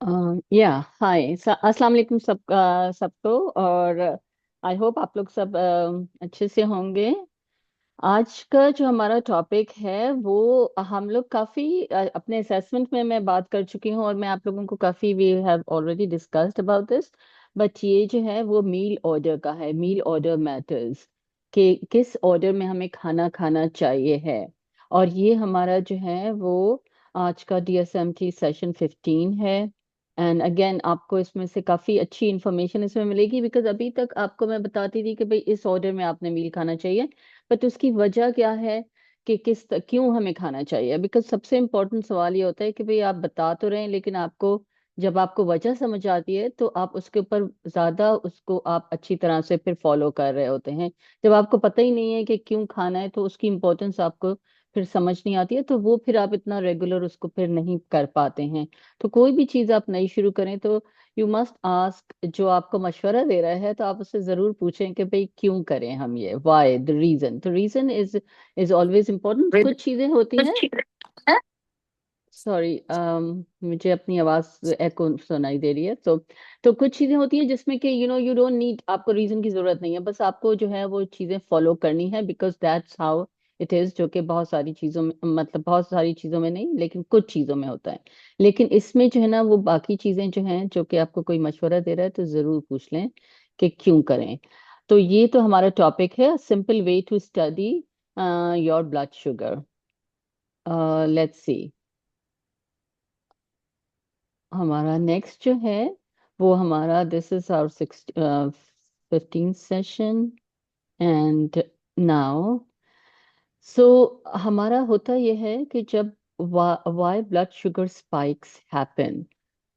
या हाय अस्सलाम वालेकुम सबको। और आई होप आप लोग सब अच्छे से होंगे। आज का जो हमारा टॉपिक है वो हम लोग काफ़ी अपने असेसमेंट में मैं बात कर चुकी हूँ, और मैं आप लोगों को काफ़ी we have already discussed about this. But ये जो है वो मील ऑर्डर का है, मील ऑर्डर मैटर्स, कि किस ऑर्डर में हमें खाना खाना चाहिए है। और ये हमारा जो है वो आज का DSMT सेशन 15 है। एंड अगेन आपको इसमें से काफ़ी अच्छी इंफॉर्मेशन इसमें मिलेगी, बिकॉज अभी तक आपको मैं बताती थी कि भाई इस ऑर्डर में आपने मील खाना चाहिए। बट उसकी वजह क्या है कि क्यों हमें खाना चाहिए। बिकॉज सबसे इम्पोर्टेंट सवाल ये होता है कि भाई आप बता तो रहे हैं, लेकिन आपको जब आपको वजह समझ आती है तो आप उसके ऊपर ज्यादा उसको आप अच्छी तरह से फिर फॉलो कर रहे होते हैं। जब आपको पता ही नहीं है कि क्यों खाना है तो उसकी इम्पोर्टेंस आपको फिर समझ नहीं आती है, तो वो फिर आप इतना रेगुलर उसको फिर नहीं कर पाते हैं। तो कोई भी चीज आप नई शुरू करें तो यू मस्ट आस्क, जो आपको मशवरा दे रहा है तो आप उससे जरूर पूछें कि भाई क्यों करें हम ये, why, the reason is always important. with कुछ चीजें होती with हैं, children. सॉरी, मुझे अपनी आवाज एको सुनाई दे रही है। तो कुछ चीजें होती हैं जिसमें कि यू डोंट नीड, आपको रीजन की जरूरत नहीं है, बस आपको जो है वो चीजें फॉलो करनी है, because that's how it is. जो कि बहुत सारी चीजों में, मतलब बहुत सारी चीजों में नहीं लेकिन कुछ चीजों में होता है। लेकिन इसमें जो है ना वो बाकी चीजें जो हैं, जो कि आपको कोई मशवरा दे रहा है तो जरूर पूछ लें कि क्यों करें। तो ये तो हमारा टॉपिक है, simple way to study your blood sugar. Let's see, हमारा नेक्स्ट जो है वो हमारा, this is our 15 session. And now, so हमारा होता यह है कि जब why blood sugar spikes happen,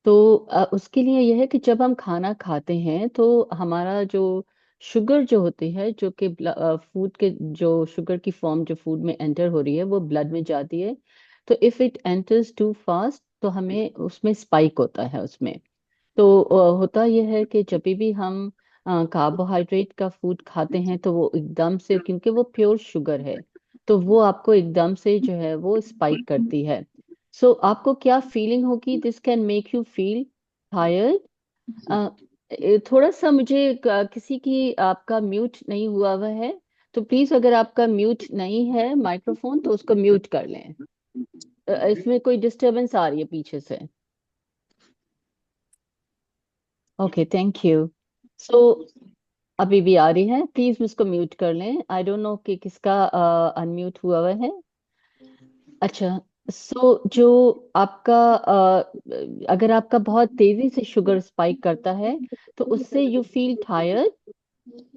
तो उसके लिए यह है कि जब हम खाना खाते हैं तो हमारा जो शुगर जो होती है, जो कि फूड के जो शुगर की फॉर्म जो फूड में एंटर हो रही है वो ब्लड में जाती है। तो if it enters too fast तो हमें उसमें स्पाइक होता है उसमें। तो होता यह है कि जब भी हम कार्बोहाइड्रेट का फूड खाते हैं तो वो एकदम से, क्योंकि वो प्योर शुगर है, तो वो आपको एकदम से जो है वो स्पाइक करती है। सो आपको क्या फीलिंग होगी, this can make you feel tired. थोड़ा सा मुझे किसी की आपका म्यूट नहीं हुआ हुआ है, तो प्लीज अगर आपका म्यूट नहीं है माइक्रोफोन तो उसको म्यूट कर लें। इसमें कोई डिस्टरबेंस आ रही है पीछे से। Okay, thank you. सो अभी भी आ रही है, प्लीज उसको म्यूट कर लें। आई डोंट नो कि किसका अनम्यूट हुआ हुआ है। अच्छा, सो जो आपका अगर आपका बहुत तेजी से शुगर स्पाइक करता है तो उससे you feel tired,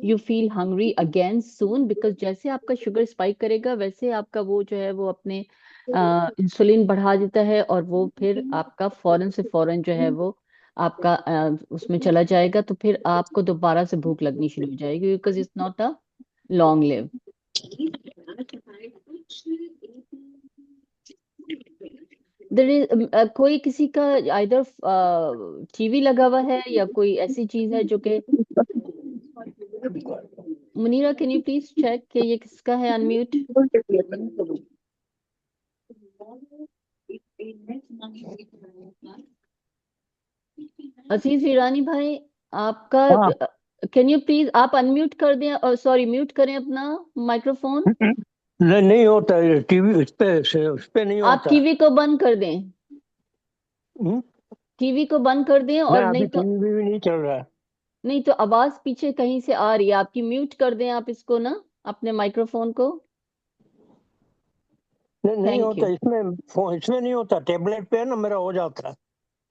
you feel hungry again soon, because जैसे आपका शुगर स्पाइक करेगा वैसे आपका वो जो है वो अपने इंसुलिन बढ़ा देता है, और वो फिर आपका फौरन से फौरन जो है वो आपका उसमें चला जाएगा, तो फिर आपको दोबारा से भूख लगनी शुरू हो जाएगी, because it's not a long live. There is कोई किसी का इधर टीवी लगा हुआ है या कोई ऐसी चीज है जो कि, Munira can you please check कि ये किसका है अनम्यूट। अजीज ईरानी भाई, आपका हाँ। कैन यू प्लीज आप अनम्यूट कर दें, और सॉरी म्यूट करें अपना माइक्रोफोन। नहीं, नहीं होता है टीवी उस पे नहीं आप होता। टीवी को बंद कर दें, हम्म? टीवी को बंद कर दें, और नहीं, अभी नहीं तो, टीवी भी नहीं चल रहा है। नहीं तो आवाज पीछे कहीं से आ रही है आपकी, म्यूट कर दें आप इसको ना, अपने माइक्रोफोन को। नहीं, नहीं थैंक होता यू। इसमें, फोन इसमें नहीं होता, टेबलेट पे है ना, मेरा हो जाता है।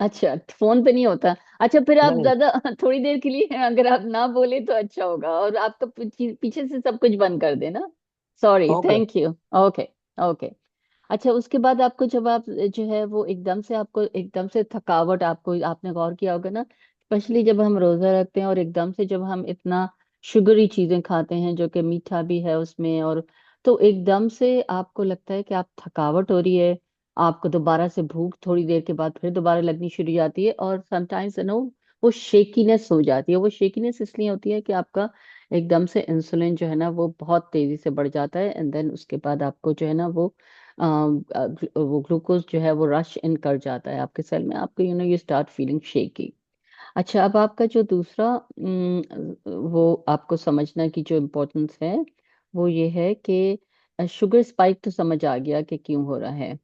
अच्छा, फोन पे नहीं होता। अच्छा, फिर आप नहीं। ज्यादा थोड़ी देर के लिए अगर आप ना बोले तो अच्छा होगा, और आपका पीछे से सब कुछ बंद कर देना। Sorry, okay. Thank you. Okay, okay. अच्छा, उसके बाद आपको जब आप जो है वो एकदम से, आपको एकदम से थकावट, आपको आपने गौर किया होगा ना, स्पेशली जब हम रोजा रखते हैं और एकदम से जब हम इतना शुगरी चीजें खाते हैं जो कि मीठा भी है उसमें, और तो एकदम से आपको लगता है कि आप थकावट हो रही है, आपको दोबारा से भूख थोड़ी देर के बाद फिर दोबारा लगनी शुरू हो जाती है, और समटाइम्स नो वो शेकीनेस हो जाती है। वो शेकीनेस इसलिए होती है कि आपका एकदम से इंसुलिन जो है ना वो बहुत तेजी से बढ़ जाता है, एंड देन उसके बाद आपको जो है ना वो वो ग्लूकोज जो है वो रश इन कर जाता है आपके सेल में, आपको यू स्टार्ट फीलिंग शेकी। अच्छा, अब आपका जो दूसरा वो आपको समझना की जो इम्पोर्टेंस है वो ये है कि शुगर स्पाइक तो समझ आ गया कि क्यों हो रहा है।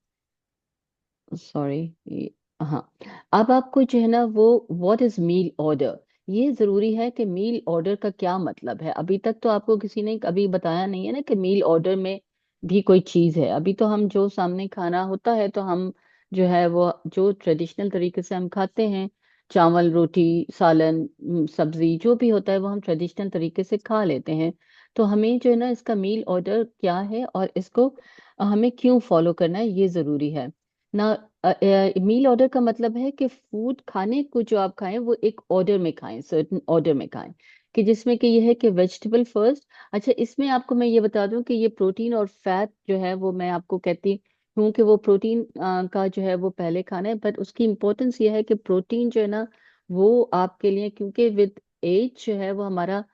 सॉरी। हाँ, अब आपको जो है ना वो व्हाट इज मील ऑर्डर, ये जरूरी है कि मील ऑर्डर का क्या मतलब है। अभी तक तो आपको किसी ने कभी बताया नहीं है ना कि मील ऑर्डर में भी कोई चीज है। अभी तो हम जो सामने खाना होता है तो हम जो है वो जो ट्रेडिशनल तरीके से हम खाते हैं, चावल रोटी सालन सब्जी जो भी होता है वो हम ट्रेडिशनल तरीके से खा लेते हैं। तो हमें जो है ना इसका मील ऑर्डर क्या है और इसको हमें क्यों फॉलो करना है ये जरूरी है ना। मील ऑर्डर का मतलब है कि फूड खाने को जो आप खाएं वो एक ऑर्डर में खाएं, सर्टेन ऑर्डर में खाएं, कि जिसमें कि ये है कि वेजिटेबल फर्स्ट। अच्छा, इसमें आपको मैं ये बता दूं कि ये प्रोटीन और फैट जो है वो मैं आपको कहती हूँ कि वो प्रोटीन का जो है वो पहले खाना है, बट उसकी इम्पोर्टेंस ये है कि प्रोटीन जो है ना वो आपके लिए, क्योंकि विद एज जो है वो हमारा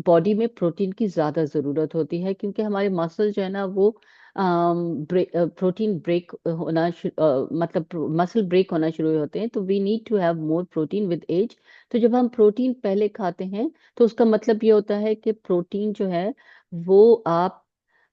बॉडी में प्रोटीन की ज्यादा जरूरत होती है, क्योंकि हमारे मसल जो है ना वो प्रोटीन ब्रेक होना मतलब मसल ब्रेक होना शुरू होते हैं, तो we need to have more protein with age. तो जब हम प्रोटीन पहले खाते हैं तो उसका मतलब ये होता है कि प्रोटीन जो है वो आप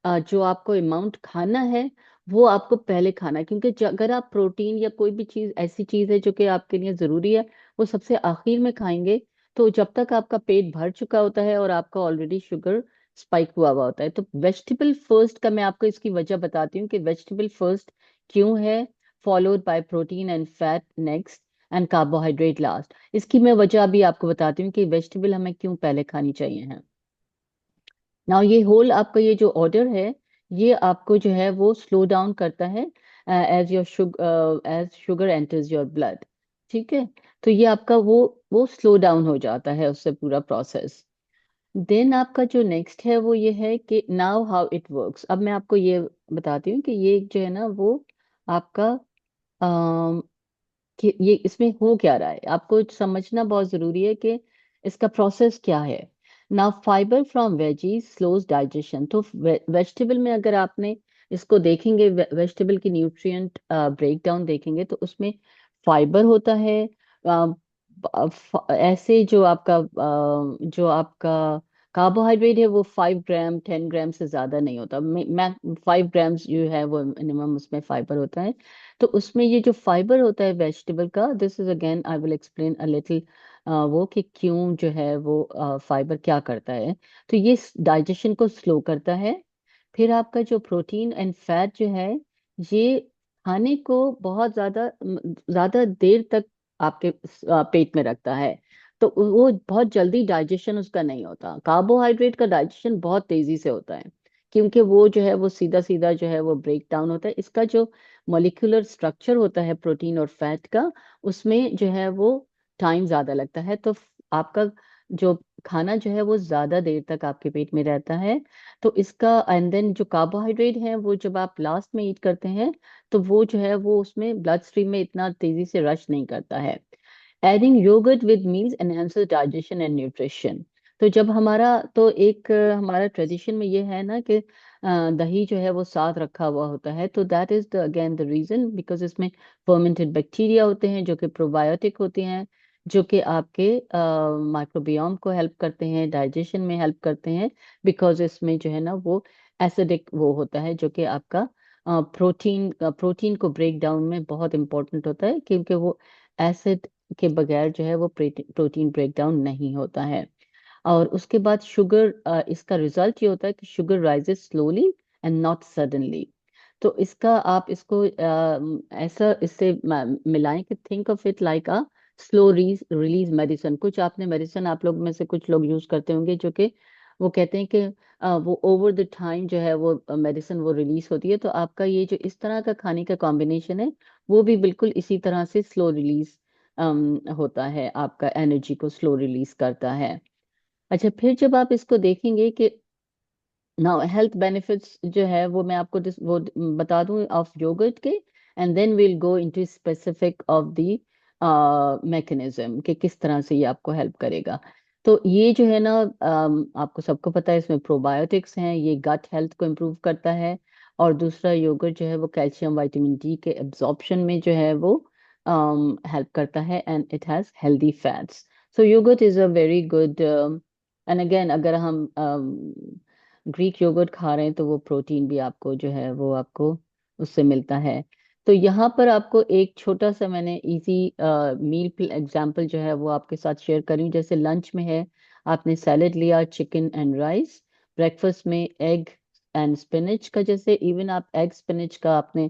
जो आपको अमाउंट खाना है वो आपको पहले खाना है, क्योंकि अगर आप प्रोटीन या कोई भी चीज ऐसी चीज है जो कि आपके लिए जरूरी है वो सबसे आखिर में खाएंगे, तो जब तक आपका पेट भर चुका होता है और आपका ऑलरेडी शुगर स्पाइक हुआ हुआ होता है। तो वेजिटेबल फर्स्ट का मैं आपको इसकी वजह बताती हूँ कि वेजिटेबल फर्स्ट क्यों है, followed by protein and fat next and carbohydrate last. इसकी मैं वजह अभी आपको बताती हूँ कि वेजिटेबल हमें क्यों पहले खानी चाहिए है। नाउ ये होल आपका ये जो ऑर्डर है ये आपको जो है वो स्लो डाउन करता है as sugar enters your blood. ठीक है, तो ये आपका वो स्लो डाउन हो जाता है उससे पूरा प्रोसेस। देन आपका जो नेक्स्ट है वो ये है कि नाउ हाउ इट वर्क्स। अब मैं आपको ये बताती हूँ कि ये जो है ना वो आपका कि ये इसमें हो क्या रहा है, आपको समझना बहुत जरूरी है कि इसका प्रोसेस क्या है। ना fibre from veggies slows digestion. तो वेजिटेबल में अगर आपने इसको देखेंगे, वेजिटेबल की न्यूट्रिएंट ब्रेकडाउन देखेंगे तो उसमें फाइबर होता है। ऐसे जो आपका कार्बोहाइड्रेट है वो 5 ग्राम 10 ग्राम से ज्यादा नहीं होता। मैं 5 ग्राम्स जो है वो मिनिमम उसमें फाइबर होता है। तो उसमें ये जो फाइबर होता है वेजिटेबल का, this is again I will explain a little वो कि क्यों जो है वो फाइबर क्या करता है। तो ये डाइजेशन को स्लो करता है। फिर आपका जो प्रोटीन एंड फैट जो है ये खाने को बहुत ज्यादा देर तक आपके पेट में रखता है, तो वो बहुत जल्दी डाइजेशन उसका नहीं होता। कार्बोहाइड्रेट का डाइजेशन बहुत तेजी से होता है, क्योंकि वो जो है वो सीधा सीधा जो है वो ब्रेक डाउन होता है। इसका जो मॉलिक्यूलर स्ट्रक्चर होता है प्रोटीन और फैट का, उसमें जो है वो टाइम ज्यादा लगता है। तो आपका जो खाना जो है वो ज्यादा देर तक आपके पेट में रहता है। तो इसका एंड देन जो कार्बोहाइड्रेट है वो जब आप लास्ट में ईट करते हैं तो वो जो है वो उसमें ब्लड स्ट्रीम में इतना तेजी से रश नहीं करता है। Adding yoghurt with meals enhances digestion and nutrition. तो जब हमारा ट्रेडिशन में ये है ना कि दही जो है वो साथ रखा हुआ होता है, तो that is the again the reason because इसमें फर्मेंटेड बैक्टीरिया होते हैं जो कि प्रोबायोटिक होते हैं, जो कि आपके माइक्रोबियोम को हेल्प करते हैं, डाइजेशन में हेल्प करते हैं। बिकॉज इसमें जो है ना वो एसिडिक वो होता है जो कि आपका प्रोटीन को ब्रेक डाउन में बहुत इंपॉर्टेंट होता है, क्योंकि वो एसिड के बगैर जो है वो प्रोटीन ब्रेक डाउन नहीं होता है। और उसके बाद शुगर, इसका रिजल्ट ये होता है कि sugar rises slowly and not suddenly. तो इसका आप इसको ऐसा इससे मिलाएं कि think of it like a slow release medicine. कुछ आपने मेडिसिन आप लोग में से कुछ लोग यूज करते होंगे जो कि वो कहते हैं कि वो ओवर द टाइम जो है वो मेडिसिन वो रिलीज होती है। तो आपका ये जो इस तरह का खाने का कॉम्बिनेशन है वो भी बिल्कुल इसी तरह से स्लो रिलीज होता है, आपका एनर्जी को स्लो रिलीज करता है। अच्छा, फिर जब आप इसको देखेंगे कि नाउ हेल्थ बेनिफिट्स जो है वो मैं आपको वो बता दूं ऑफ योगर्ट के, and then will go into specific of the mechanism कि किस तरह से ये आपको हेल्प करेगा। तो ये जो है ना आपको सबको पता है इसमें प्रोबायोटिक्स हैं, ये गट हेल्थ को इम्प्रूव करता है। और दूसरा योगर्ट जो है वो कैल्शियम विटामिन डी के एब्जॉर्प्शन में जो है वो हेल्प करता है, and it has healthy fats. So yoghurt is a very good. And again, अगर हम ग्रीक योगर्ट खा रहे हैं तो वो प्रोटीन भी आपको जो है वो आपको उससे मिलता है। तो यहाँ पर आपको एक छोटा सा मैंने इजी मील एग्जांपल जो है वो आपके साथ शेयर करी। जैसे लंच में है, आपने सैलेड लिया, चिकन एंड राइस। ब्रेकफास्ट में एग एंड स्पिनच का, जैसे इवन आप एग स्पिनच का आपने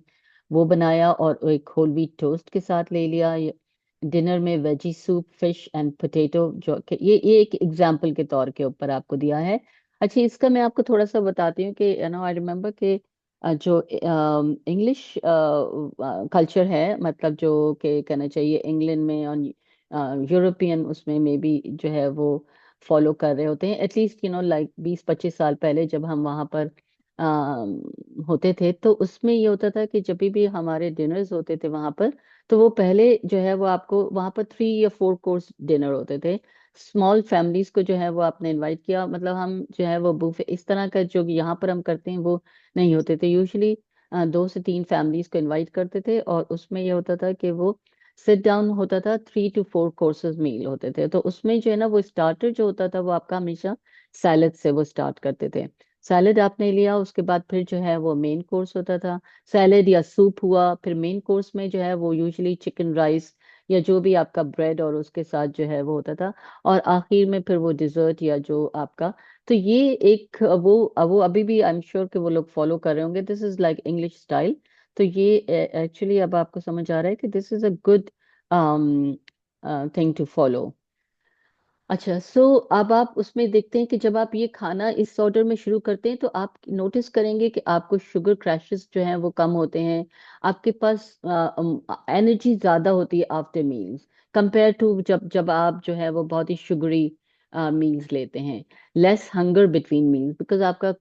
वो बनाया और एक होल व्हीट टोस्ट के साथ ले लिया। डिनर में veggie soup, fish and potato, जो कि ये एक एग्जांपल के तौर के ऊपर आपको दिया है। अच्छा, इसका मैं आपको थोड़ा सा बताती हूँ कि आई रिमेम्बर कि जो इंग्लिश कल्चर है, मतलब जो कि कहना चाहिए इंग्लैंड में और यूरोपियन उसमें में भी जो है वो फॉलो कर रहे होते हैं, एटलीस्ट लाइक 20-25 साल पहले जब हम वहाँ पर होते थे, तो उसमें ये होता था कि जब भी हमारे डिनर्स होते थे वहाँ पर, तो वो पहले जो है वो आपको वहाँ पर 3 या 4 कोर्स डिनर होते थे। स्मॉल फैमिलीज को जो है वो आपने इनवाइट किया, मतलब हम जो है वो बुफे इस तरह का जो यहाँ पर हम करते हैं वो नहीं होते थे। यूजुअली 2 से 3 फैमिलीज को इनवाइट करते थे, और उसमें ये होता था कि वो सिट डाउन होता था, 3 to 4 कोर्सेज मील होते थे। तो उसमें जो है ना वो स्टार्टर जो होता था वो आपका हमेशा सैलड से वो स्टार्ट करते थे। सैलड आपने लिया, उसके बाद फिर जो है वो मेन कोर्स होता था। सैलेड या सूप हुआ, फिर मेन कोर्स में जो है वो यूजुअली चिकन राइस या जो भी आपका ब्रेड और उसके साथ जो है वो होता था। और आखिर में फिर वो डिजर्ट या जो आपका। तो ये एक वो अभी भी आई एम श्योर कि वो लोग फॉलो कर रहे होंगे, this is like English style. तो ये एक्चुअली अब आपको समझ आ रहा है कि this is a good thing to follow. अच्छा, सो अब आप उसमें देखते हैं कि जब आप ये खाना इस ऑर्डर में शुरू करते हैं तो आप नोटिस करेंगे कि आपको शुगर क्रैशेस जो हैं वो कम होते हैं। आपके पास एनर्जी ज्यादा होती है आफ्टर मील्स, कंपेयर टू जब जब आप जो है वो बहुत ही शुगरी मील्स लेते हैं। Less hunger between meals, because आपका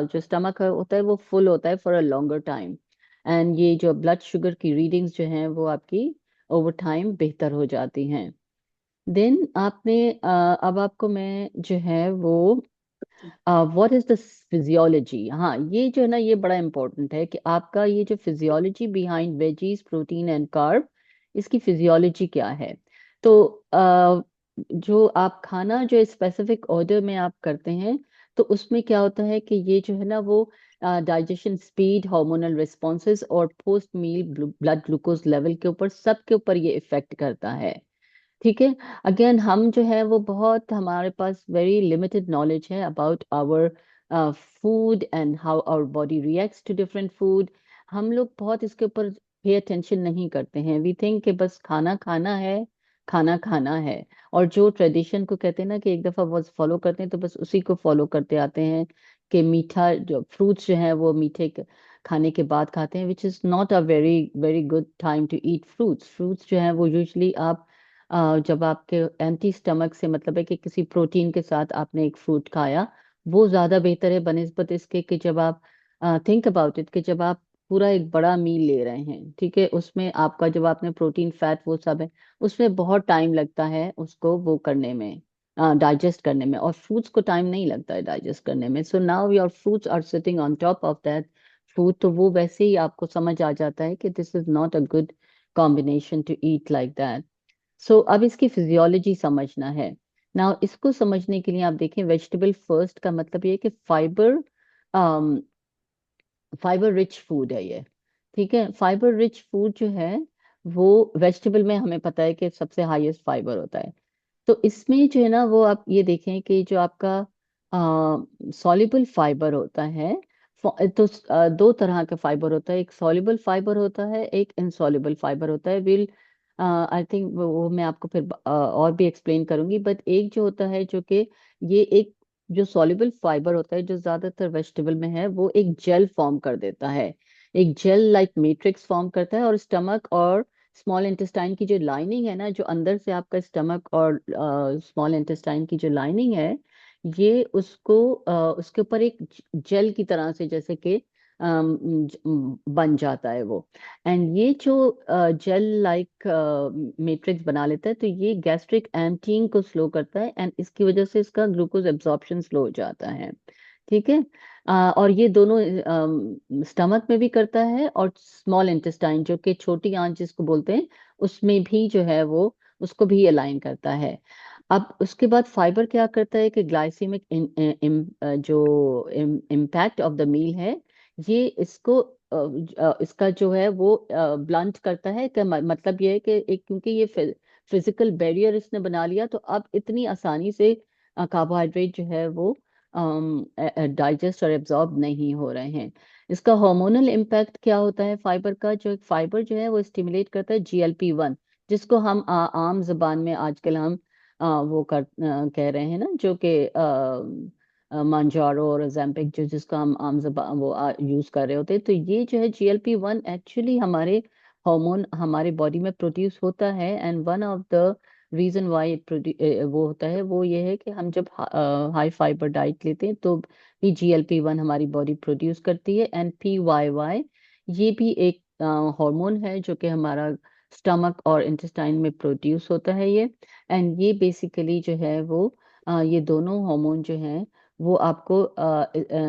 जो स्टमक होता है वो फुल होता है for a longer time. And ये जो ब्लड शुगर की रीडिंग्स जो हैं वो आपकी ओवर टाइम बेहतर हो जाती हैं। देन आपने अब आपको मैं जो है वो व्हाट इज द फिजियोलॉजी, हाँ ये जो है ना ये बड़ा इंपॉर्टेंट है कि आपका ये जो physiology behind veggies protein and carb, इसकी फिजियोलॉजी क्या है। तो जो आप खाना जो स्पेसिफिक ऑर्डर में आप करते हैं, तो उसमें क्या होता है कि ये जो है ना वो डाइजेशन स्पीड, हार्मोनल रिस्पॉन्सेज और पोस्ट मील ब्लड ग्लूकोज लेवल के ऊपर, सबके ऊपर ये इफेक्ट करता है। ठीक है। अगेन हम जो है वो बहुत, हमारे पास वेरी लिमिटेड नॉलेज है about our food and how our body reacts to different food. हम लोग बहुत इसके ऊपर पे अटेंशन नहीं करते हैं। वी थिंक कि बस खाना खाना है, खाना खाना है। और जो ट्रेडिशन को कहते हैं ना कि एक दफा बस फॉलो करते हैं तो बस उसी को फॉलो करते आते हैं कि मीठा जो फ्रूट्स जो है वो मीठे खाने के बाद खाते हैं, which is not a very very good time to eat fruits. Fruits जो है वो यूजली आप जब आपके एम्प्टी स्टमक से, मतलब है कि किसी प्रोटीन के साथ आपने एक फ्रूट खाया, वो ज्यादा बेहतर है बनिस्बत इसके कि जब आप थिंक अबाउट इट कि जब आप पूरा एक बड़ा मील ले रहे हैं, ठीक है, उसमें आपका जब आपने प्रोटीन फैट वो सब है, उसमें बहुत टाइम लगता है उसको वो करने में, डाइजेस्ट करने में। और फ्रूट्स को टाइम नहीं लगता है डाइजेस्ट करने में। So now your fruits are sitting on top of that food, तो वो वैसे ही आपको समझ आ जाता है कि this is not a good combination to eat like that. So अब इसकी फिजियोलॉजी समझना है। नाउ इसको समझने के लिए आप देखें, वेजिटेबल फर्स्ट का मतलब ये है कि फाइबर, फाइबर रिच फूड है ये। ठीक है, फाइबर रिच फूड जो है वो वेजिटेबल में हमें पता है कि सबसे हाईएस्ट फाइबर होता है। तो इसमें जो है ना वो आप ये देखें कि जो आपका सॉल्युबल फाइबर होता है, तो 2 तरह का फाइबर होता है। एक सॉल्युबल फाइबर होता है, एक इनसॉल्युबल फाइबर होता है। विल आई थिंक वो मैं आपको फिर और भी एक्सप्लेन करूंगी। बट एक जो होता है जो कि ये एक जो सॉल्युबल फाइबर होता है जो ज्यादातर वेजिटेबल में है, वो एक जेल फॉर्म कर देता है, एक जेल लाइक मैट्रिक्स फॉर्म करता है। और स्टमक और स्मॉल इंटेस्टाइन की जो लाइनिंग है ना, जो अंदर से आपका स्टमक और स्मॉल इंटेस्टाइन की जो लाइनिंग है, ये उसको उसके ऊपर एक जेल की तरह से जैसे कि बन जाता है वो। एंड ये जो जेल लाइक मैट्रिक्स बना लेता है, तो ये गैस्ट्रिक एम्पटिंग को स्लो करता है, एंड इसकी वजह से इसका ग्लूकोज एब्जॉर्प्शन स्लो हो जाता है। ठीक है। और ये दोनों स्टमक में भी करता है, और स्मॉल इंटेस्टाइन जो कि छोटी आंत जिसको बोलते हैं, उसमें भी जो है वो उसको भी अलाइन करता है। अब उसके बाद फाइबर क्या करता है कि ग्लाइसेमिक जो इम्पैक्ट ऑफ द मील है, ये इसको इसका जो है वो ब्लंट करता है। मतलब ये है कि एक, क्योंकि ये फिजिकल बैरियर इसने बना लिया, तो अब इतनी आसानी से कार्बोहाइड्रेट जो है वो डाइजेस्ट और एब्जॉर्ब नहीं हो रहे हैं। इसका हार्मोनल इम्पैक्ट क्या होता है फाइबर का? जो फाइबर जो है वो स्टिमुलेट करता है GLP-1, जिसको हम आम जबान में आजकल हम कह रहे हैं ना, जो कि मांजारो और ओज़ेम्पिक, जो जिसको हम आम जबान वो यूज कर रहे होते हैं। तो ये जो है GLP-1 एक्चुअली हमारे हार्मोन हमारे बॉडी में प्रोड्यूस होता है, and one of the reason why वो होता है वो ये है कि हम जब हाई फाइबर डाइट लेते हैं तो भी GLP-1 हमारी बॉडी प्रोड्यूस करती है। एंड PYY ये भी एक हार्मोन है जो कि हमारा स्टमक और इंटेस्टाइन में प्रोड्यूस होता है ये। एंड ये बेसिकली जो है वो ये दोनों हार्मोन जो हैं वो आपको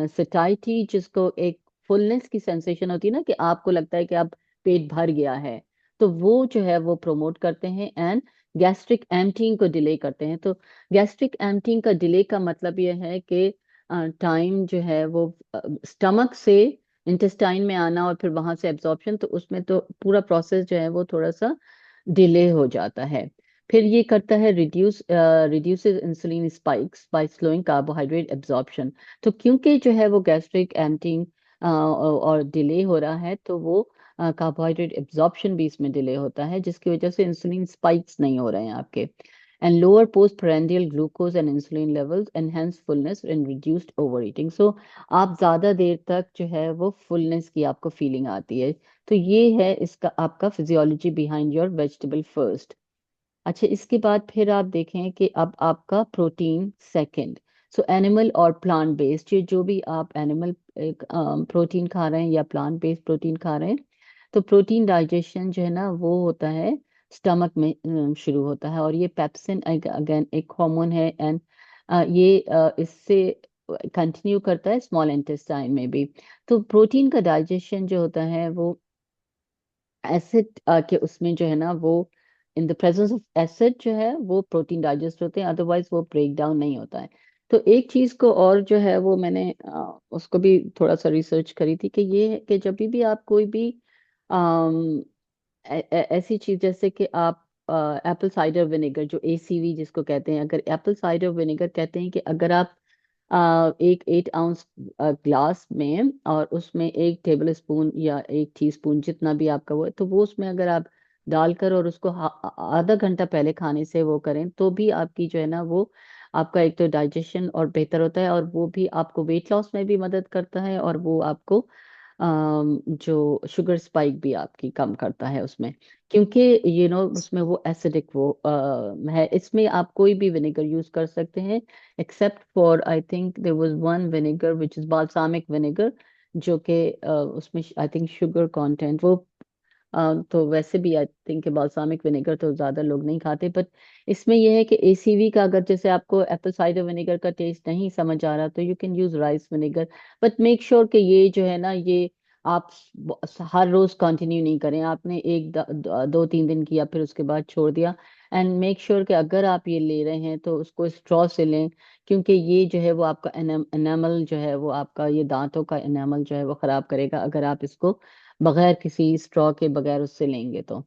सटाइटी, जिसको एक फुलनेस की सेंसेशन होती है ना, कि आपको लगता है कि अब पेट भर गया है, तो वो जो है वो प्रमोट करते हैं। एंड गैस्ट्रिक एम्पटिंग को डिले करते हैं। तो गैस्ट्रिक एम्पटिंग का डिले का मतलब यह है कि टाइम जो है वो स्टमक से इंटेस्टाइन में आना और फिर वहां से एब्जॉर्प्शन, तो उसमें तो पूरा प्रोसेस जो है वो थोड़ा सा डिले हो जाता है। फिर ये करता है reduces insulin spikes by slowing carbohydrate absorption. तो क्योंकि जो है वो गैस्ट्रिक एम्पटिंग और डिले हो रहा है, तो वो कार्बोहाइड्रेट एब्जॉर्प्शन भी इसमें डिले होता है, जिसकी वजह से इंसुलिन स्पाइक्स नहीं हो रहे हैं आपके। And lower post prandial glucose and insulin levels enhance fullness and reduced over eating. So आप ज्यादा देर तक जो है वो फुलनेस की आपको फीलिंग आती है। तो ये है इसका आपका physiology behind your vegetable first. अच्छा, इसके बाद फिर आप देखें कि अब आपका प्रोटीन सेकंड। सो एनिमल और प्लांट बेस्ड, ये जो भी आप एनिमल प्रोटीन खा रहे हैं या प्लांट बेस्ड प्रोटीन खा रहे हैं, तो प्रोटीन डाइजेशन जो है ना वो होता है स्टमक में शुरू होता है। और ये पेप्सिन अगेन एक हार्मोन है, एंड ये इससे कंटिन्यू करता है स्मॉल इंटेस्टाइन में भी। तो प्रोटीन का डाइजेशन जो होता है वो एसिड के उसमें जो है ना वो in the presence of acid जो है वो प्रोटीन डाइजेस्ट होते हैं, अदरवाइज वो ब्रेक डाउन नहीं होता है। तो एक चीज को और जो है वो मैंने उसको भी थोड़ा सा रिसर्च करी थी कि ये है कि जब भी आप कोई भी ऐसी चीज, जैसे कि आप एप्पल साइडर विनेगर जो ACV जिसको कहते हैं, अगर एप्पल साइडर विनेगर कहते हैं कि अगर आप एक 8 आउंस ग्लास में और उसमें 1 टेबल स्पून या 1 टीस्पून जितना भी आपका वो है, तो वो उसमें अगर आप डालकर और उसको आधा घंटा पहले खाने से वो करें, तो भी आपकी जो है ना वो आपका एक तो डाइजेशन और बेहतर होता है, और वो भी आपको वेट लॉस में भी मदद करता है, और वो आपको जो शुगर स्पाइक भी आपकी कम करता है उसमें। क्योंकि उसमें वो एसिडिक वो है। इसमें आप कोई भी विनेगर यूज कर सकते हैं, except for I think there was one vinegar which is balsamic vinegar, जो कि उसमें आई थिंक शुगर कंटेंट वो तो वैसे भी आई थिंक बाल्सामिक विनेगर तो ज्यादा लोग नहीं खाते, बट इसमें यह है कि ACV का, अगर जैसे आपको एप्पल साइडर विनेगर का टेस्ट नहीं समझ आ रहा, तो you can use rice vinegar. But make sure कि ये जो है ना ये आप हर रोज कंटिन्यू नहीं करें। आपने 2-3 दिन किया फिर उसके बाद छोड़ दिया। एंड मेक श्योर कि अगर आप ये ले रहे हैं तो उसको स्ट्रॉ से लें, क्योंकि ये जो है वो आपका एनामल जो है वो आपका ये दांतों का एनामल जो है वो खराब करेगा, अगर आप इसको बगैर किसी स्ट्रॉ के बगैर उससे लेंगे तो।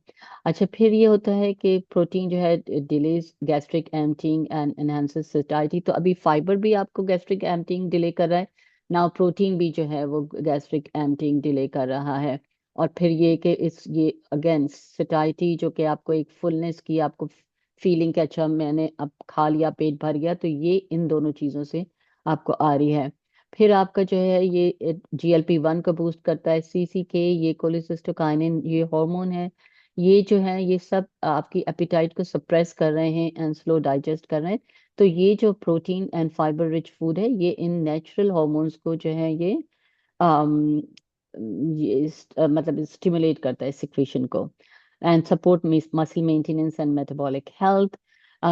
अच्छा, फिर ये होता है कि प्रोटीन जो है delays gastric emptying and enhances सatiety। तो अभी फाइबर भी आपको गैस्ट्रिक एम्पटिंग डिले कर रहा है, नाउ प्रोटीन भी जो है वो गैस्ट्रिक एम्पटिंग डिले कर रहा है। और फिर ये कि इस ये अगेन satiety जो कि आपको एक फुलनेस की आपको फीलिंग कि अच्छा मैंने अब खा लिया पेट भर गया, तो ये इन दोनों चीजों से आपको आ रही है। फिर आपका जो है ये GLP-1 को बूस्ट करता है, CCK ये कोलिसिस्टोकाइनिन ये हार्मोन है। ये जो है ये सब आपकी एपिटाइट को सप्रेस कर रहे हैं एंड स्लो डाइजेस्ट कर रहे हैं। तो ये जो protein and fibre rich food है, ये इन नेचुरल हार्मोन्स को जो है ये um, मतलब स्टिमुलेट करता है सिक्रीशन को, and support muscle maintenance and metabolic health.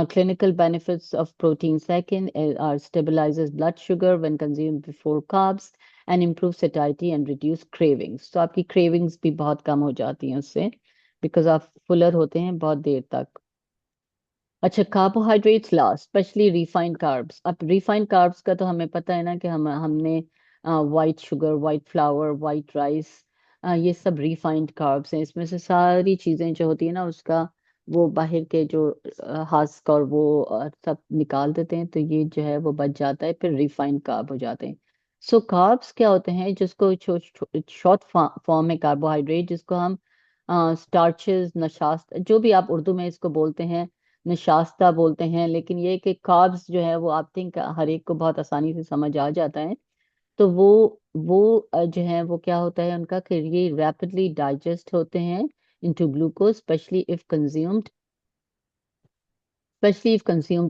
Clinical benefits of protein second are stabilizes blood sugar when consumed before carbs and improve satiety and reduce cravings. तो आपकी cravings भी बहुत कम हो जाती हैं उससे, because आप fuller होते हैं बहुत देर तक. अच्छा, carbohydrates last, specially refined carbs. अब रिफाइंड कार्ब्स का तो हमें पता है ना कि हमने white sugar, white flower, white rice, ये सब रिफाइंड कार्ब्स हैं. इसमें से सारी चीजें जो होती है ना उसका, वो बाहर के जो हस्क और वो सब निकाल देते हैं, तो ये जो है वो बच जाता है, फिर रिफाइंड कार्ब हो जाते हैं. सो कार्ब्स क्या होते हैं, जिसको शॉर्ट फॉर्म में कार्बोहाइड्रेट, जिसको हम स्टार्चेस, नशास्त, जो भी आप उर्दू में इसको बोलते हैं, निशास्ता बोलते हैं, लेकिन ये कि कार्ब्स जो है वो आप थिंक हर एक को बहुत आसानी से समझ आ जाता है. तो वो जो है वो क्या होता है उनका, कि ये रैपिडली डाइजेस्ट होते हैं into glucose, specially if consumed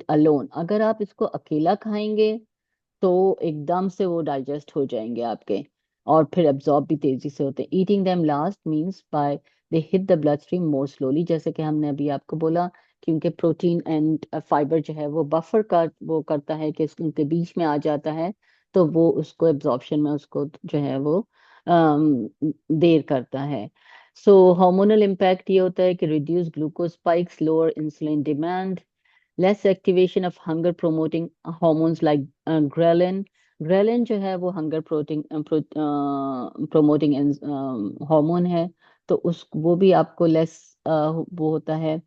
alone. अगर आप इसको अकेला खाएंगे तो एकदम से वो डाइजेस्ट हो जाएंगे आपके, और फिर एब्जॉर्ब भी तेजी से होते हैं. Eating them last means by they hit the blood stream more slowly, जैसे कि हमने अभी आपको बोला, क्योंकि प्रोटीन एंड फाइबर जो है वो बफर का वो करता है कि उनके बीच में आ जाता है, तो वो उसको एब्जॉर्प्शन में उसको जो है वो देर करता है. सो हार्मोनल इम्पैक्ट ये होता है कि reduce glucose spikes, lower insulin demand, less activation of hunger promoting hormones like ghrelin. Ghrelin जो है वो hunger promoting हार्मोन है, तो उस वो भी आपको लेस वो होता है.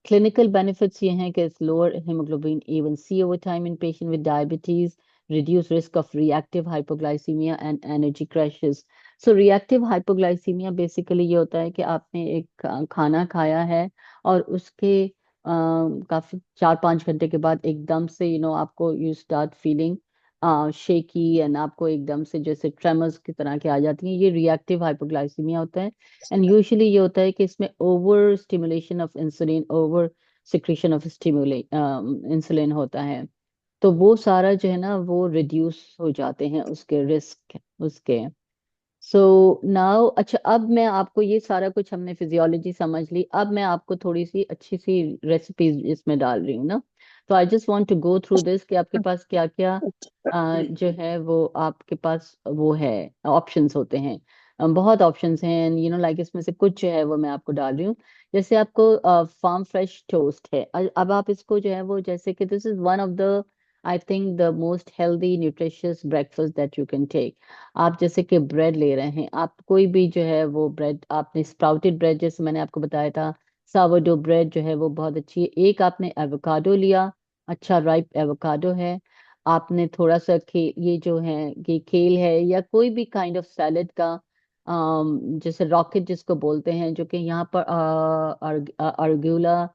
क्लिनिकल बेनिफिट्स ये हैं कि lower hemoglobin A1C over time in patient with diabetes, reduce risk of reactive hypoglycemia and energy crashes. So reactive hypoglycemia basically ये होता है कि आपने एक खाना खाया है और उसके काफी 4-5 घंटे के बाद एकदम से आपको you start feeling shaky, and आपको एकदम से जैसे ट्रेमर्स की तरह के आ जाती हैं, ये रिएक्टिव हाइपोग्लाइसीमिया होता है. एंड यूजुअली ये होता है कि इसमें over stimulation of insulin, over secretion of stimulate insulin होता है, तो वो सारा जो है ना वो रिड्यूस हो जाते हैं उसके रिस्क उसके. सो नाउ, अच्छा, अब मैं आपको ये सारा कुछ हमने फिजियोलॉजी समझ ली, अब मैं आपको थोड़ी सी अच्छी सी रेसिपीज इसमें डाल रही हूँ ना. तो I just want to go through this कि आपके पास क्या क्या जो है वो आपके पास वो है, ऑप्शंस होते हैं. बहुत ऑप्शंस हैं, लाइक इसमें से कुछ जो है वो मैं आपको डाल रही हूँ. जैसे आपको फार्म फ्रेश टोस्ट है, अब आप इसको जो है वो, जैसे कि this is one of the, I think, the most healthy nutritious breakfast that you can take. आप जैसे कि ब्रेड ले रहे हैं, आप कोई भी जो है वो ब्रेड, आपने स्प्राउटेड ब्रेड जैसे मैंने आपको बताया था, सावरडो ब्रेड जो है वो बहुत अच्छी है. एक आपने एवोकाडो लिया, अच्छा राइप एवोकाडो है. आपने थोड़ा सा ये जो है, ये केल है, या कोई भी काइंड ऑफ सैलेड का, जैसे रॉकेट जिसको बोलते हैं, जो कि यहाँ पर अर्गुला,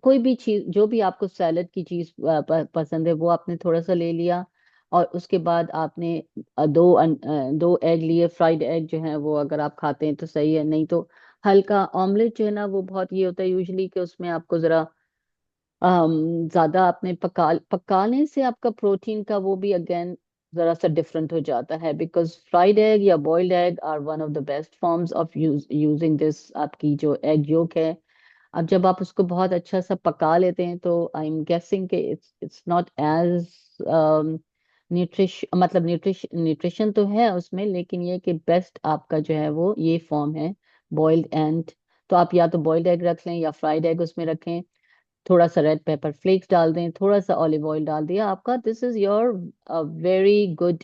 कोई भी चीज जो भी आपको सैलड की चीज पसंद है वो आपने थोड़ा सा ले लिया. और उसके बाद आपने दो एग लिए, फ्राइड एग जो है वो अगर आप खाते हैं तो सही है, नहीं तो हल्का ऑमलेट जो है ना वो बहुत ये होता है यूजुअली कि उसमें आपको जरा ज्यादा आपने पकाने से आपका प्रोटीन का वो भी अगेन जरा सा डिफरेंट हो जाता है, बिकॉज फ्राइड एग या boiled egg are one of the best forms of using this. आपकी जो एग योक है, अब जब आप उसको बहुत अच्छा सा पका लेते हैं तो आई एम गेसिंग कि इट्स नॉट एज मतलब न्यूट्रिशन तो है उसमें, लेकिन ये कि बेस्ट आपका जो है वो ये फॉर्म है, बॉइल्ड एंड. तो आप या तो बॉइल्ड एग रख लें या फ्राइड एग उसमें रखें, थोड़ा सा रेड पेपर फ्लेक्स डाल दें, थोड़ा सा ऑलिव ऑयल डाल दिया, आपका this is your very good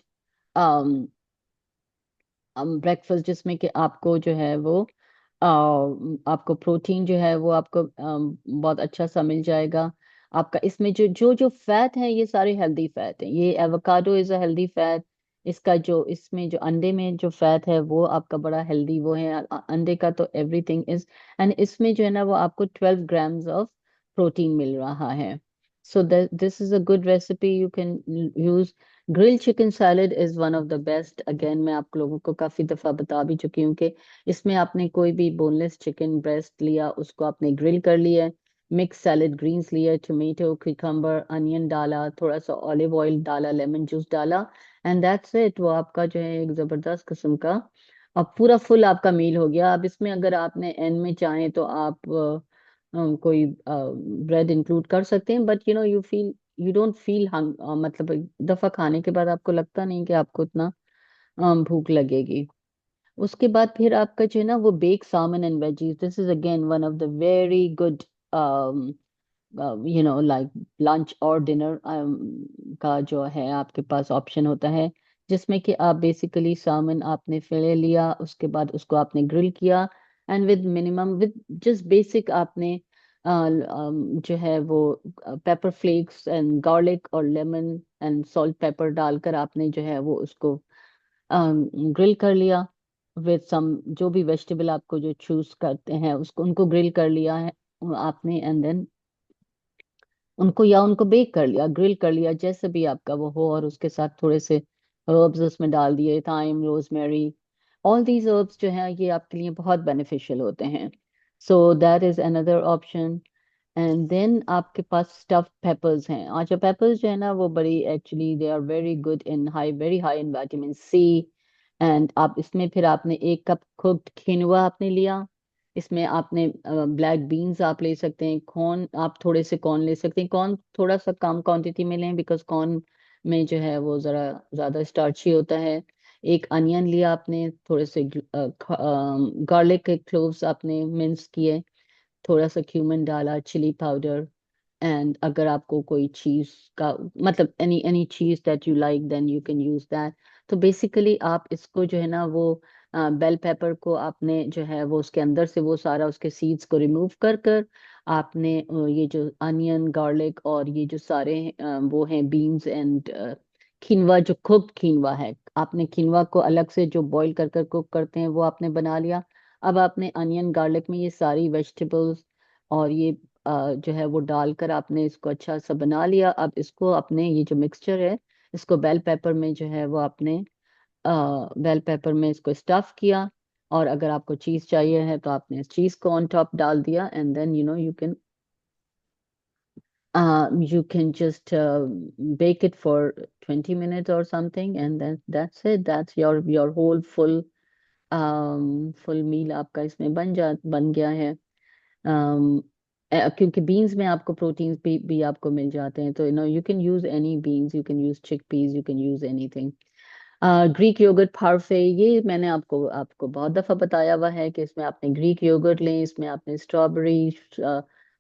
breakfast, जिसमें कि आपको जो है वो आपको प्रोटीन जो है वो आपको बहुत अच्छा सा मिल जाएगा. आपका इसमें जो जो जो फैट है ये सारे हेल्दी फैट है. ये avocado is a healthy fat. इसका जो इसमें जो अंडे में जो फैट है वो आपका बड़ा हेल्दी वो है, अंडे का तो एवरीथिंग इज. एंड इसमें जो है ना वो आपको 12 ग्राम्स ऑफ प्रोटीन मिल रहा है. So this is a good recipe you can use. Grill chicken salad is one of the best. Again मैं आप लोगों को काफी दफा बता भी चुकी हूँ कि इसमें आपने कोई भी बोनलेस चिकन ब्रेस्ट लिया, उसको आपने ग्रिल कर लिया, मिक्स सैलेड ग्रीन्स लिया, टोमेटो, क्यूकम्बर, अनियन डाला, थोड़ा सा ऑलिव ऑयल डाला, लेमन जूस डाला, एंड दैट्स इट. वो आपका जो है एक जबरदस्त किस्म का अब पूरा फुल आपका मील हो गया. अब इसमें अगर आपने एंड में चाहें तो आप कोई ब्रेड इंक्लूड कर सकते हैं, बट यू डोंट फील मतलब एक दफा खाने के बाद आपको लगता नहीं कि आपको इतना भूख लगेगी। उसके बाद फिर आपका जो है ना वो bake salmon and veggies, this is again one of the very good like lunch और डिनर का जो है आपके पास ऑप्शन होता है, जिसमें कि आप बेसिकली सामन आपने फिले लिया, उसके बाद उसको आपने ग्रिल किया, एंड विद जस्ट बेसिक आपने जो है वो पेपर फ्लेक्स एंड गार्लिक और लेमन एंड सॉल्ट पेपर डालकर आपने जो है वो उसको ग्रिल कर लिया विद सम जो भी वेजिटेबल आपको जो चूज करते हैं उसको उनको ग्रिल कर लिया है आपने, एंड देन उनको बेक कर लिया, ग्रिल कर लिया, जैसे भी आपका वो हो, और उसके साथ थोड़े से हर्ब्स उसमें डाल दिए, thyme, rosemary, all these herbs जो हैं ये आपके लिए बहुत बेनिफिशियल होते हैं। So that is another option. And then आपके पास स्टफ्ड पेपर्स हैं। अच्छा, पेपर्स जो है ना वो बड़ी actually they are very good in high, very high in vitamin C. And आप इसमें फिर आपने 1 कप कुक्ड खिनवा आपने लिया, इसमें आपने ब्लैक बीन्स आप ले सकते हैं, कॉर्न आप थोड़े से कॉर्न ले सकते हैं, कॉर्न थोड़ा सा कम क्वांटिटी में लें बिकॉज कॉर्न में जो है वो जरा ज्यादा स्टार्ची होता है। एक अनियन लिया आपने, थोड़े से गार्लिक के क्लोव्स आपने मिन्स किए, थोड़ा सा क्यूमिन डाला, चिली पाउडर, एंड अगर आपको कोई चीज का मतलब एनी एनी चीज that you like then you can use that. तो बेसिकली आप इसको जो है ना वो बेल पेपर को आपने जो है वो उसके अंदर से वो सारा उसके सीड्स को रिमूव कर कर आपने ये जो अनियन गार्लिक और ये जो सारे वो हैं बीन्स एंड खीनवा, जो कुक्ड खीनवा है, आपने खीनवा को अलग से जो बॉईल कर कर कुक करते हैं वो आपने बना लिया। अब आपने अनियन गार्लिक में ये सारी वेजिटेबल्स और ये जो है वो डालकर आपने इसको अच्छा सा बना लिया। अब इसको अपने ये जो मिक्सचर है इसको बेल पेपर में जो है वो आपने बेल पेपर में इसको स्टफ किया, और अगर आपको चीज चाहिए है तो आपने इस चीज को ऑन टॉप डाल दिया, and then you can just bake it for 20 minutes or something, and then that's it, that's your whole full meal आपका इसमें बन गया है। क्योंकि बीन्स में आपको प्रोटीन्स भी आपको मिल जाते हैं, तो you can use any beans, you can use chick peas, you can use anything. Greek yoghurt parfait, ये मैंने आपको आपको बहुत दफा बताया हुआ है कि इसमें आपने ग्रीक योगर्ट लें, इसमें आपने स्ट्रॉबेरी,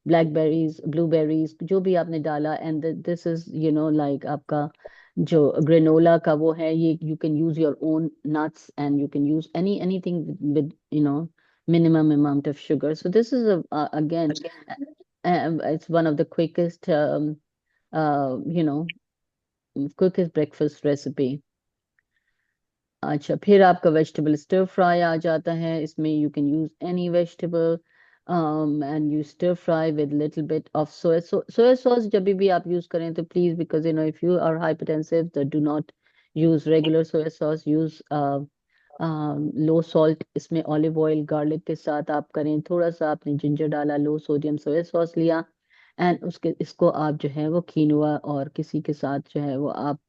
ब्लैकबेरीज, ब्लूबेरीज जो भी आपने डाला, एंड दिस इज लाइक आपका जो ग्रेनोला का वो है, ये you can use your own nuts and you can use anything with minimum amount of sugar. So this is again, it's one of the quickest, you know, quickest breakfast recipe. अच्छा, फिर आपका vegetable stir fry आ जाता है, इसमें you can use any vegetable and you stir fry with little bit of soya sauce. जब भी आप use करें तो please, because if you are hypertensive do not use regular soya sauce, use low salt, इसमें olive oil garlic के साथ आप करें, थोड़ा सा आपने जिंजर डाला, लो सोडियम सोया सॉस लिया, एंड उसके इसको आप जो है वो कीनोआ और किसी के साथ जो है वो आप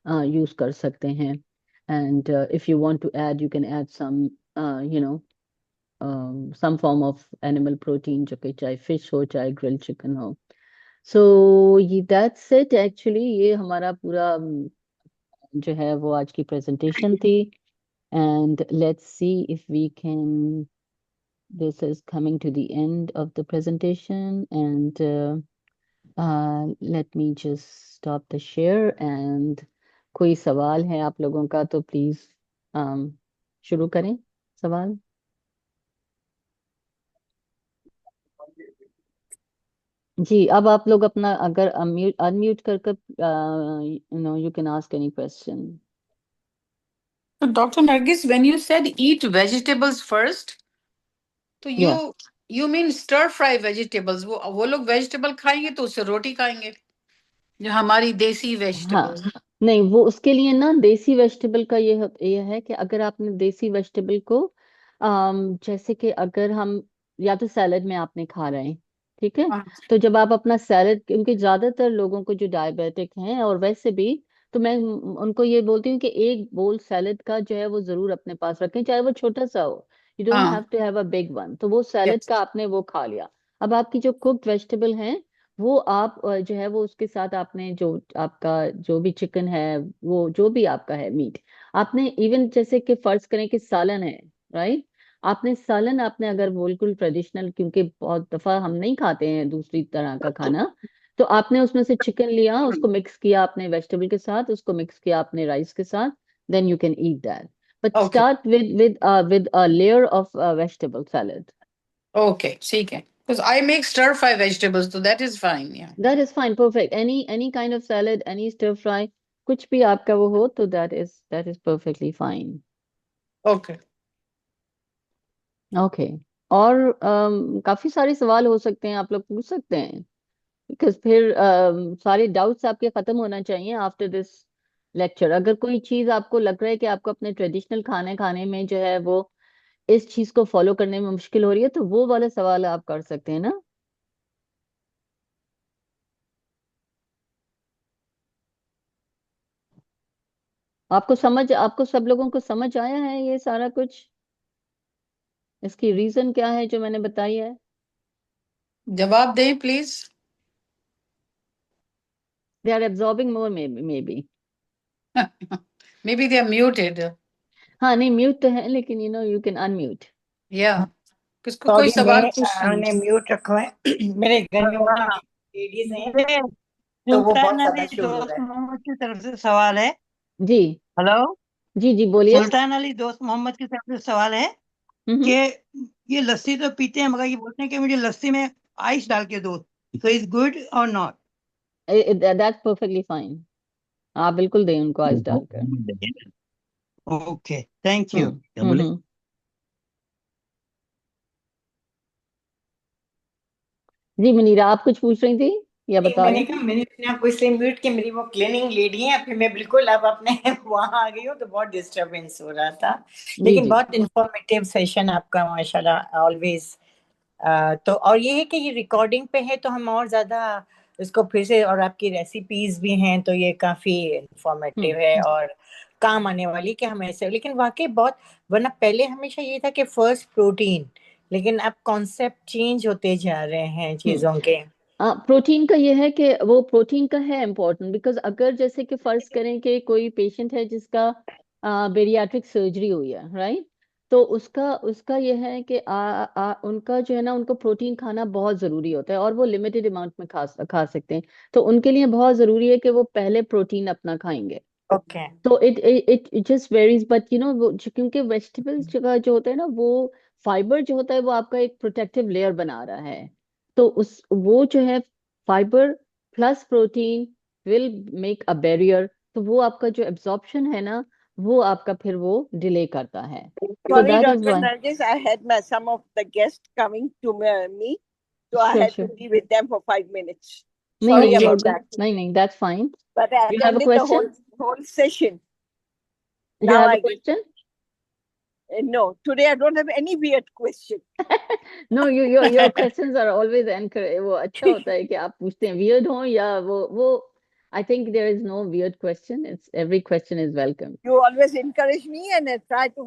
यूज कर सकते हैं। And if you want to add, you can add some some form of animal protein, जो कि चाहे फिश हो चाहे ग्रिल्ड चिकन हो। So ये that's it actually, ये हमारा पूरा जो है वो आज की प्रेजेंटेशन थी। And let's see if we can, this is coming to the end of the presentation, and let me just stop the share, and कोई सवाल है आप लोगों का तो प्लीज शुरू करें सवाल। जी, अब आप लोग अपना अगर अनम्यूट कर कर you can ask any question. So, Dr. Nargis, when you said eat vegetables first, तो या you mean stir fry vegetables? वो लोग वेजिटेबल खाएंगे तो उससे रोटी खाएंगे, जो हमारी देसी हाँ, वेजिटेबल्स। नहीं वो उसके लिए ना देसी वेजिटेबल का ये है कि अगर आपने देसी वेजिटेबल को जैसे कि अगर हम या तो सैलेड में आपने खा रहे हैं, ठीक है, हाँ, तो जब आप अपना सैलेड, क्योंकि ज्यादातर लोगों को जो डायबिटिक हैं और वैसे भी, तो मैं उनको ये बोलती हूँ कि एक बोल सैलेड का जो है वो जरूर अपने पास रखें, चाहे वो छोटा सा हो, यू डोंट हैव हाँ, to have a big one, तो वो सैलेड yes, का आपने वो खा लिया। अब आपकी जो कुक्ड वेजिटेबल हैं वो आप जो है वो उसके साथ आपने जो आपका जो भी चिकन है, वो जो भी आपका है मीट, आपने इवन जैसे कि फर्ज करें कि सालन है, राइट, आपने सालन आपने अगर बिल्कुल ट्रेडिशनल, क्योंकि बहुत दफा हम नहीं खाते हैं दूसरी तरह का खाना, तो आपने उसमें से चिकन लिया, उसको मिक्स किया आपने वेजिटेबल के साथ, उसको मिक्स किया आपने राइस के साथ, then you can eat that, but Okay. Start with a layer of vegetable salad. Okay, ठीक है, because I make stir fry vegetables, so that is fine. Yeah. That is fine, perfect. Any kind of salad, any stir fry, कुछ भी आपका वो हो तो that is perfectly fine. Okay. Okay. और काफी सारे सवाल हो सकते हैं, आप लोग पूछ सकते हैं, बिकॉज फिर सारे डाउट्स आपके खत्म होना चाहिए आफ्टर दिस लेक्चर। अगर कोई चीज आपको लग रहा है कि आपको अपने ट्रेडिशनल खाने खाने में जो है वो इस चीज को फॉलो करने में मुश्किल हो रही है, तो वो वाला सवाल आप कर सकते हैं ना। आपको सब लोगों को समझ आया है ये सारा कुछ, इसकी रीजन क्या है जो मैंने बताई है। जवाब दें please. They are absorbing more maybe. Maybe they are muted. हाँ नहीं, म्यूट तो है, लेकिन यू कैन अनम्यूट। Yeah. किसको कोई सॉरी, सवाल मैं पूछना है? हमने म्यूट रखा है। मेरे घर में वहाँ लेडीज हैं मेरे तो वो बहुत सुल्तान ज्यादा अली शोर हो दोस्त रहा है। मोहम्मद की तरफ से सवाल है। जी हेलो, जी जी बोलिए। सुल्तान अली दोस्त मोहम्मद की तरफ से सवाल है कि ये लस्सी तो पीते हैं मगर ये बोलते हैं कि मुझे लस्सी में आइस डाल के दो, तो इज गुड और नॉट? दैट्स परफेक्टली फाइन, आप बिल्कुल दें उनको आइस डालकर। Okay, thank you. हम्म। जी मुनीरा, आप कुछ पूछ रही थी या बता मैंने रही कहा थी? मैंने अपने आप को इसलिए म्यूट किया, मेरी वो क्लीनिंग लेडी है, फिर मैं बिल्कुल अब अपने वहां आ गई हूँ तो बहुत डिस्टरबेंस हो रहा था। जी लेकिन जी। बहुत इंफॉर्मेटिव सेशन आपका, माशाल्लाह, ऑलवेज। तो और ये है कि ये रिकॉर्डिंग पे है तो हम और ज्यादा इसको फिर से, और आपकी रेसिपीज भी हैं तो ये काफी इंफॉर्मेटिव है और काम आने वाली कि हम ऐसे, लेकिन वाकई बहुत, वरना पहले हमेशा ये था कि फर्स्ट प्रोटीन, लेकिन अब कॉन्सेप्ट चेंज होते जा रहे हैं चीजों के। प्रोटीन का ये है कि वो प्रोटीन का है इम्पोर्टेंट, बिकॉज अगर जैसे कि फर्ज करें कि कोई पेशेंट है जिसका बेरियाट्रिक सर्जरी हुई है, राइट, तो उसका उसका ये है कि उनका जो है ना, उनको प्रोटीन खाना बहुत जरूरी होता है और वो लिमिटेड अमाउंट में खा सकते हैं, तो उनके लिए बहुत जरूरी है कि वो पहले प्रोटीन अपना खाएंगे। ओके। तो इट जस्ट वेरीज, बट वो क्योंकि वेजिटेबल्स का जो होता है ना, वो फाइबर जो होता है वो आपका एक प्रोटेक्टिव लेयर बना रहा है, तो उस वो जो है fibre plus protein will make a barrier, तो वो आपका जो एब्जॉर्प्शन है ना, वो आपका फिर वो डिले करता है, तो Sorry, that is Dr. Why. Nargis, I had some of the guests coming to me, so I sure had to sure, be with them for 5 minutes. नहीं Sorry नहीं, about that. नहीं नहीं, that's fine. But I you have a attended the question? whole session. You Now have a I get question? no. Today I don't have any weird question. No, your questions are always encourage, वो अच्छा होता है कि आप पूछते हैं, weird हो या वो I think there is no weird question, it's every question is welcome. You always encourage me and I try to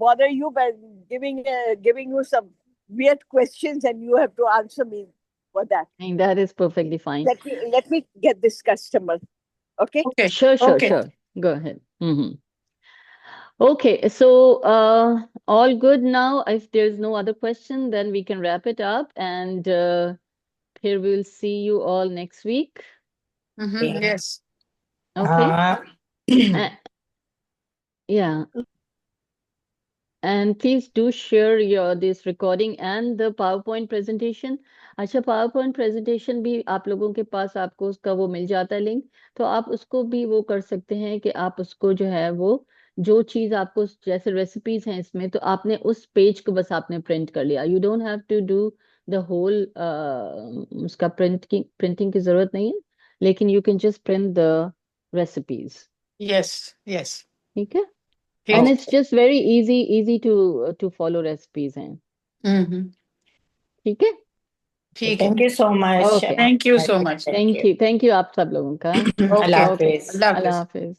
bother you by giving you some weird questions, and you have to answer me for that. That is perfectly fine. Let me get this customer. Okay. Okay. Sure, Okay. go ahead. Okay, so all good now. If there's no other question, then we can wrap it up, and here we'll see you all next week. Yes. Okay. Yeah. And please do share this recording and the PowerPoint presentation. अच्छा, PowerPoint presentation भी आप लोगों के पास, आपको उसका वो मिल जाता है लिंक, तो आप उसको भी वो कर सकते हैं कि आप उसको जो है वो जो चीज आपको जैसे रेसिपीज हैं इसमें, तो आपने उस पेज को बस आपने प्रिंट कर लिया, you don't have to do the whole, उसका प्रिंटिंग की जरूरत नहीं है, लेकिन you can just print the recipes. Yes. Yes. ठीक है, ठीक and it's just very easy to follow recipes हैं। ठीक है, ठीक है। Thank you so much. Okay. Thank you so much. Thank you आप सब लोगों का। अल्लाह Okay. हाफिज। अल्लाह अल्लाह हाफिज। हाफिज।